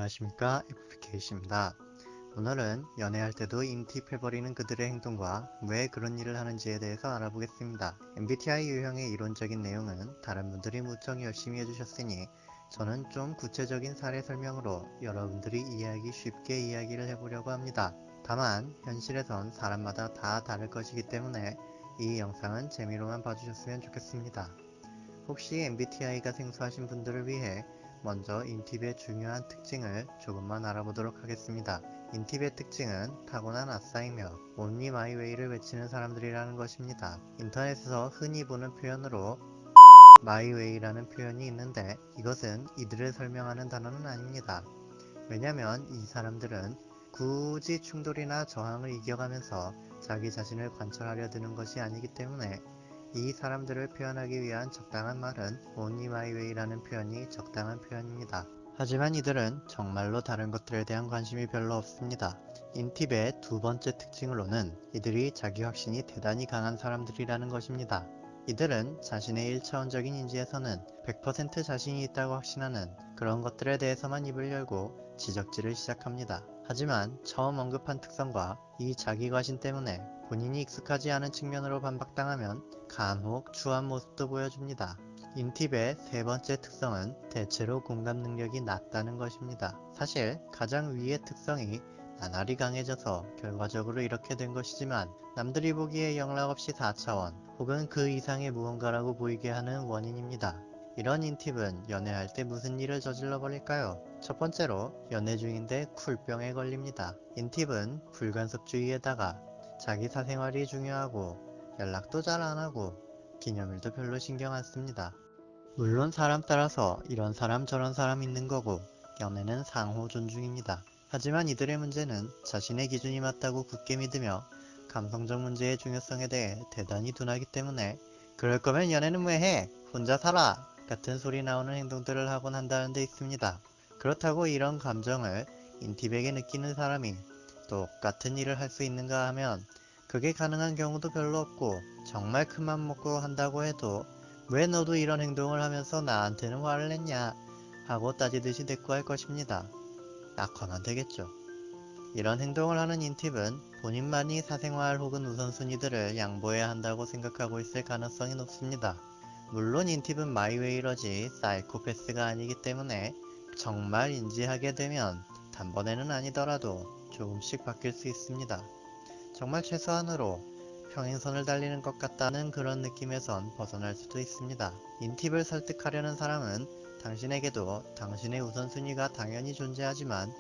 안녕하십니까, FPKC입니다. 오늘은 연애할 때도 인팁해버리는 그들의 행동과 왜 그런 일을 하는지에 대해서 알아보겠습니다. MBTI 유형의 이론적인 내용은 다른 분들이 무척 열심히 해주셨으니 저는 좀 구체적인 사례 설명으로 여러분들이 이해하기 쉽게 이야기를 해보려고 합니다. 다만 현실에선 사람마다 다 다를 것이기 때문에 이 영상은 재미로만 봐주셨으면 좋겠습니다. 혹시 MBTI가 생소하신 분들을 위해 먼저 인팁의 중요한 특징을 조금만 알아보도록 하겠습니다. 인팁의 특징은 타고난 아싸이며 Only My Way를 외치는 사람들이라는 것입니다. 인터넷에서 흔히 보는 표현으로 My Way라는 표현이 있는데 이것은 이들을 설명하는 단어는 아닙니다. 왜냐면 이 사람들은 굳이 충돌이나 저항을 이겨가면서 자기 자신을 관철하려 드는 것이 아니기 때문에 이 사람들을 표현하기 위한 적당한 말은 Only My Way라는 표현이 적당한 표현입니다. 하지만 이들은 정말로 다른 것들에 대한 관심이 별로 없습니다. 인팁의 두 번째 특징으로는 이들이 자기 확신이 대단히 강한 사람들이라는 것입니다. 이들은 자신의 1차원적인 인지에서는 100% 자신이 있다고 확신하는 그런 것들에 대해서만 입을 열고 지적질을 시작합니다. 하지만 처음 언급한 특성과 이 자기과신 때문에 본인이 익숙하지 않은 측면으로 반박당하면 간혹 추한 모습도 보여줍니다. 인팁의 세 번째 특성은 대체로 공감 능력이 낮다는 것입니다. 사실 가장 위의 특성이 나날이 강해져서 결과적으로 이렇게 된 것이지만 남들이 보기에 영락없이 4차원 혹은 그 이상의 무언가라고 보이게 하는 원인입니다. 이런 인팁은 연애할 때 무슨 일을 저질러 버릴까요? 첫 번째로 연애 중인데 쿨병에 걸립니다. 인팁은 불간섭주의에다가 자기 사생활이 중요하고 연락도 잘 안하고 기념일도 별로 신경 안 씁니다. 물론 사람 따라서 이런 사람 저런 사람 있는 거고 연애는 상호 존중입니다. 하지만 이들의 문제는 자신의 기준이 맞다고 굳게 믿으며 감성적 문제의 중요성에 대해 대단히 둔하기 때문에 그럴 거면 연애는 왜 해? 혼자 살아! 같은 소리 나오는 행동들을 하곤 한다는 데 있습니다. 그렇다고 이런 감정을 인팁에게 느끼는 사람이 똑같은 일을 할 수 있는가 하면 그게 가능한 경우도 별로 없고 정말 큰맘 먹고 한다고 해도 왜 너도 이런 행동을 하면서 나한테는 화를 냈냐 하고 따지듯이 대꾸할 것입니다. 낙화만 되겠죠. 이런 행동을 하는 인팁은 본인만이 사생활 혹은 우선순위들을 양보해야 한다고 생각하고 있을 가능성이 높습니다. 물론 인팁은 마이웨이러지 사이코패스가 아니기 때문에 정말 인지하게 되면 단번에는 아니더라도 조금씩 바뀔 수 있습니다. 정말 최소한으로 평행선을 달리는 것 같다는 그런 느낌에선 벗어날 수도 있습니다. 인팁을 설득하려는 사람은 당신에게도 당신의 우선순위가 당연히 존재하지만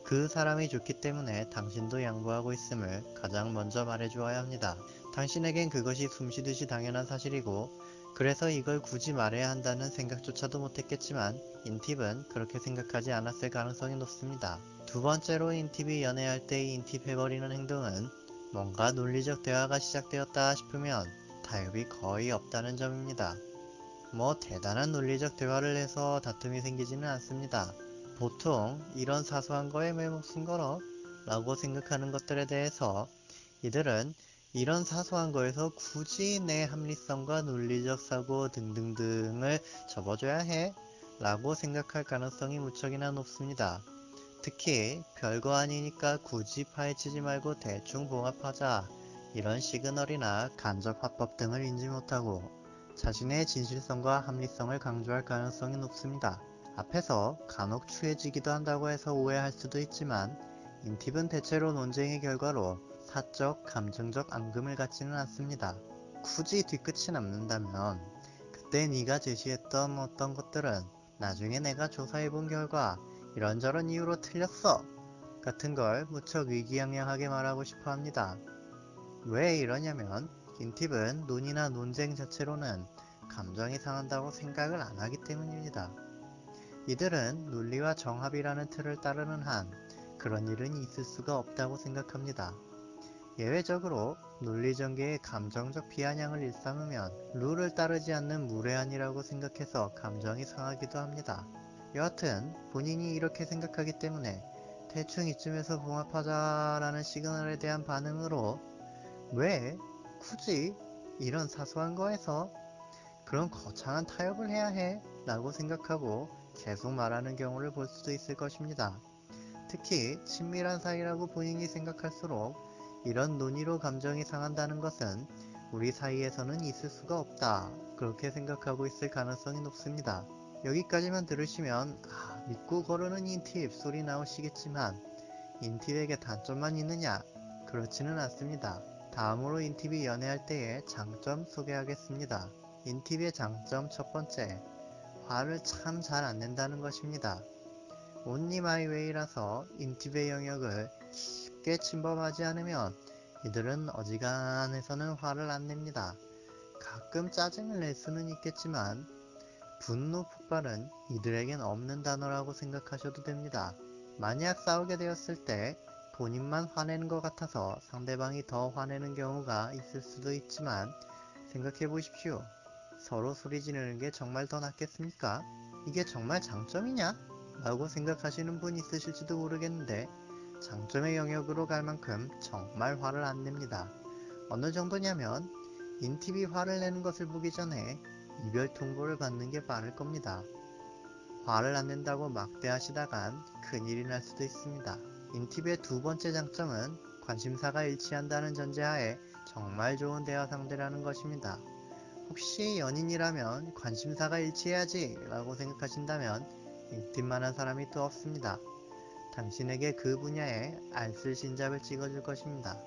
그 사람이 좋기 때문에 당신도 양보하고 있음을 가장 먼저 말해주어야 합니다. 당신에겐 그것이 숨쉬듯이 당연한 사실이고 그래서 이걸 굳이 말해야 한다는 생각조차도 못했겠지만 인팁은 그렇게 생각하지 않았을 가능성이 높습니다. 두 번째로 인팁이 연애할 때 인팁해버리는 행동은 뭔가 논리적 대화가 시작되었다 싶으면 타협이 거의 없다는 점입니다. 뭐 대단한 논리적 대화를 해서 다툼이 생기지는 않습니다. 보통 이런 사소한 거에 왜 목숨 걸어? 라고 생각하는 것들에 대해서 이들은 이런 사소한 거에서 굳이 내 합리성과 논리적 사고 등등등을 접어줘야 해? 라고 생각할 가능성이 무척이나 높습니다. 특히 별거 아니니까 굳이 파헤치지 말고 대충 봉합하자 이런 시그널이나 간접 화법 등을 인지 못하고 자신의 진실성과 합리성을 강조할 가능성이 높습니다. 앞에서 간혹 추해지기도 한다고 해서 오해할 수도 있지만 인팁은 대체로 논쟁의 결과로 사적, 감정적 앙금을 갖지는 않습니다. 굳이 뒤끝이 남는다면 그때 네가 제시했던 어떤 것들은 나중에 내가 조사해본 결과 이런저런 이유로 틀렸어 같은 걸 무척 의기양양하게 말하고 싶어 합니다. 왜 이러냐면 인팁은 논의나 논쟁 자체로는 감정이 상한다고 생각을 안 하기 때문입니다. 이들은 논리와 정합이라는 틀을 따르는 한 그런 일은 있을 수가 없다고 생각합니다. 예외적으로 논리전개에 감정적 비아냥을 일삼으면 룰을 따르지 않는 무례한이라고 생각해서 감정이 상하기도 합니다. 여하튼 본인이 이렇게 생각하기 때문에 대충 이쯤에서 봉합하자라는 시그널에 대한 반응으로 왜 굳이 이런 사소한 거에서 그런 거창한 타협을 해야 해? 라고 생각하고 계속 말하는 경우를 볼 수도 있을 것입니다. 특히 친밀한 사이라고 본인이 생각할수록 이런 논의로 감정이 상한다는 것은 우리 사이에서는 있을 수가 없다, 그렇게 생각하고 있을 가능성이 높습니다. 여기까지만 들으시면 믿고 거르는 인팁 소리 나오시겠지만 인팁에게 단점만 있느냐? 그렇지는 않습니다. 다음으로 인팁이 연애할 때의 장점 소개하겠습니다. 인팁의 장점 첫 번째, 화를 참 잘 안 낸다는 것입니다. 온리 마이 웨이라서 인팁의 영역을 깊게 침범하지 않으면 이들은 어지간해서는 화를 안 냅니다. 가끔 짜증을 낼 수는 있겠지만 분노 폭발은 이들에겐 없는 단어라고 생각하셔도 됩니다. 만약 싸우게 되었을 때 본인만 화내는 것 같아서 상대방이 더 화내는 경우가 있을 수도 있지만 생각해 보십시오. 서로 소리 지르는 게 정말 더 낫겠습니까? 이게 정말 장점이냐? 라고 생각하시는 분 있으실지도 모르겠는데 장점의 영역으로 갈 만큼 정말 화를 안 냅니다. 어느 정도냐면 인팁이 화를 내는 것을 보기 전에 이별 통보를 받는 게 빠를 겁니다. 화를 안 낸다고 막대하시다간 큰일이 날 수도 있습니다. 인팁의 두 번째 장점은 관심사가 일치한다는 전제하에 정말 좋은 대화 상대라는 것입니다. 혹시 연인이라면 관심사가 일치해야지 라고 생각하신다면 인팁만한 사람이 또 없습니다. 당신에게 그 분야에 알쓸신잡을 찍어줄 것입니다.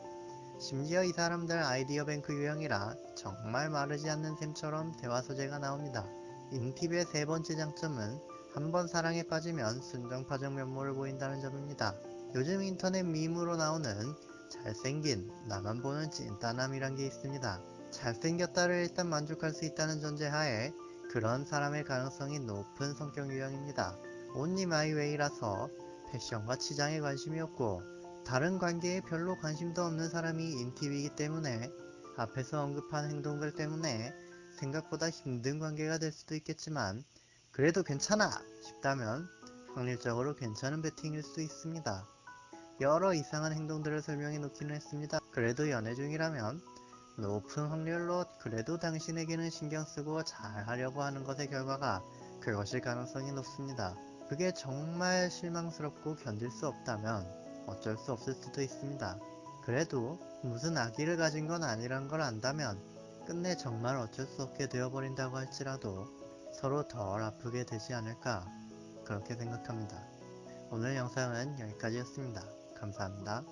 심지어 이 사람들 아이디어 뱅크 유형이라 정말 마르지 않는 셈처럼 대화 소재가 나옵니다. 인팁의 세 번째 장점은 한번 사랑에 빠지면 순정파정 면모를 보인다는 점입니다. 요즘 인터넷 밈으로 나오는 잘생긴 나만 보는 찐따남이란 게 있습니다. 잘생겼다를 일단 만족할 수 있다는 전제하에 그런 사람의 가능성이 높은 성격 유형입니다. 온리 마이 웨이라서 패션과 치장에 관심이 없고 다른 관계에 별로 관심도 없는 사람이 인팁이기 때문에 앞에서 언급한 행동들 때문에 생각보다 힘든 관계가 될 수도 있겠지만 그래도 괜찮아 싶다면 확률적으로 괜찮은 배팅일 수 있습니다. 여러 이상한 행동들을 설명해 놓기는 했습니다. 그래도 연애 중이라면 높은 확률로 그래도 당신에게는 신경 쓰고 잘 하려고 하는 것의 결과가 그것일 가능성이 높습니다. 그게 정말 실망스럽고 견딜 수 없다면 어쩔 수 없을 수도 있습니다. 그래도 무슨 악의를 가진 건 아니란 걸 안다면 끝내 정말 어쩔 수 없게 되어버린다고 할지라도 서로 덜 아프게 되지 않을까, 그렇게 생각합니다. 오늘 영상은 여기까지였습니다. 감사합니다.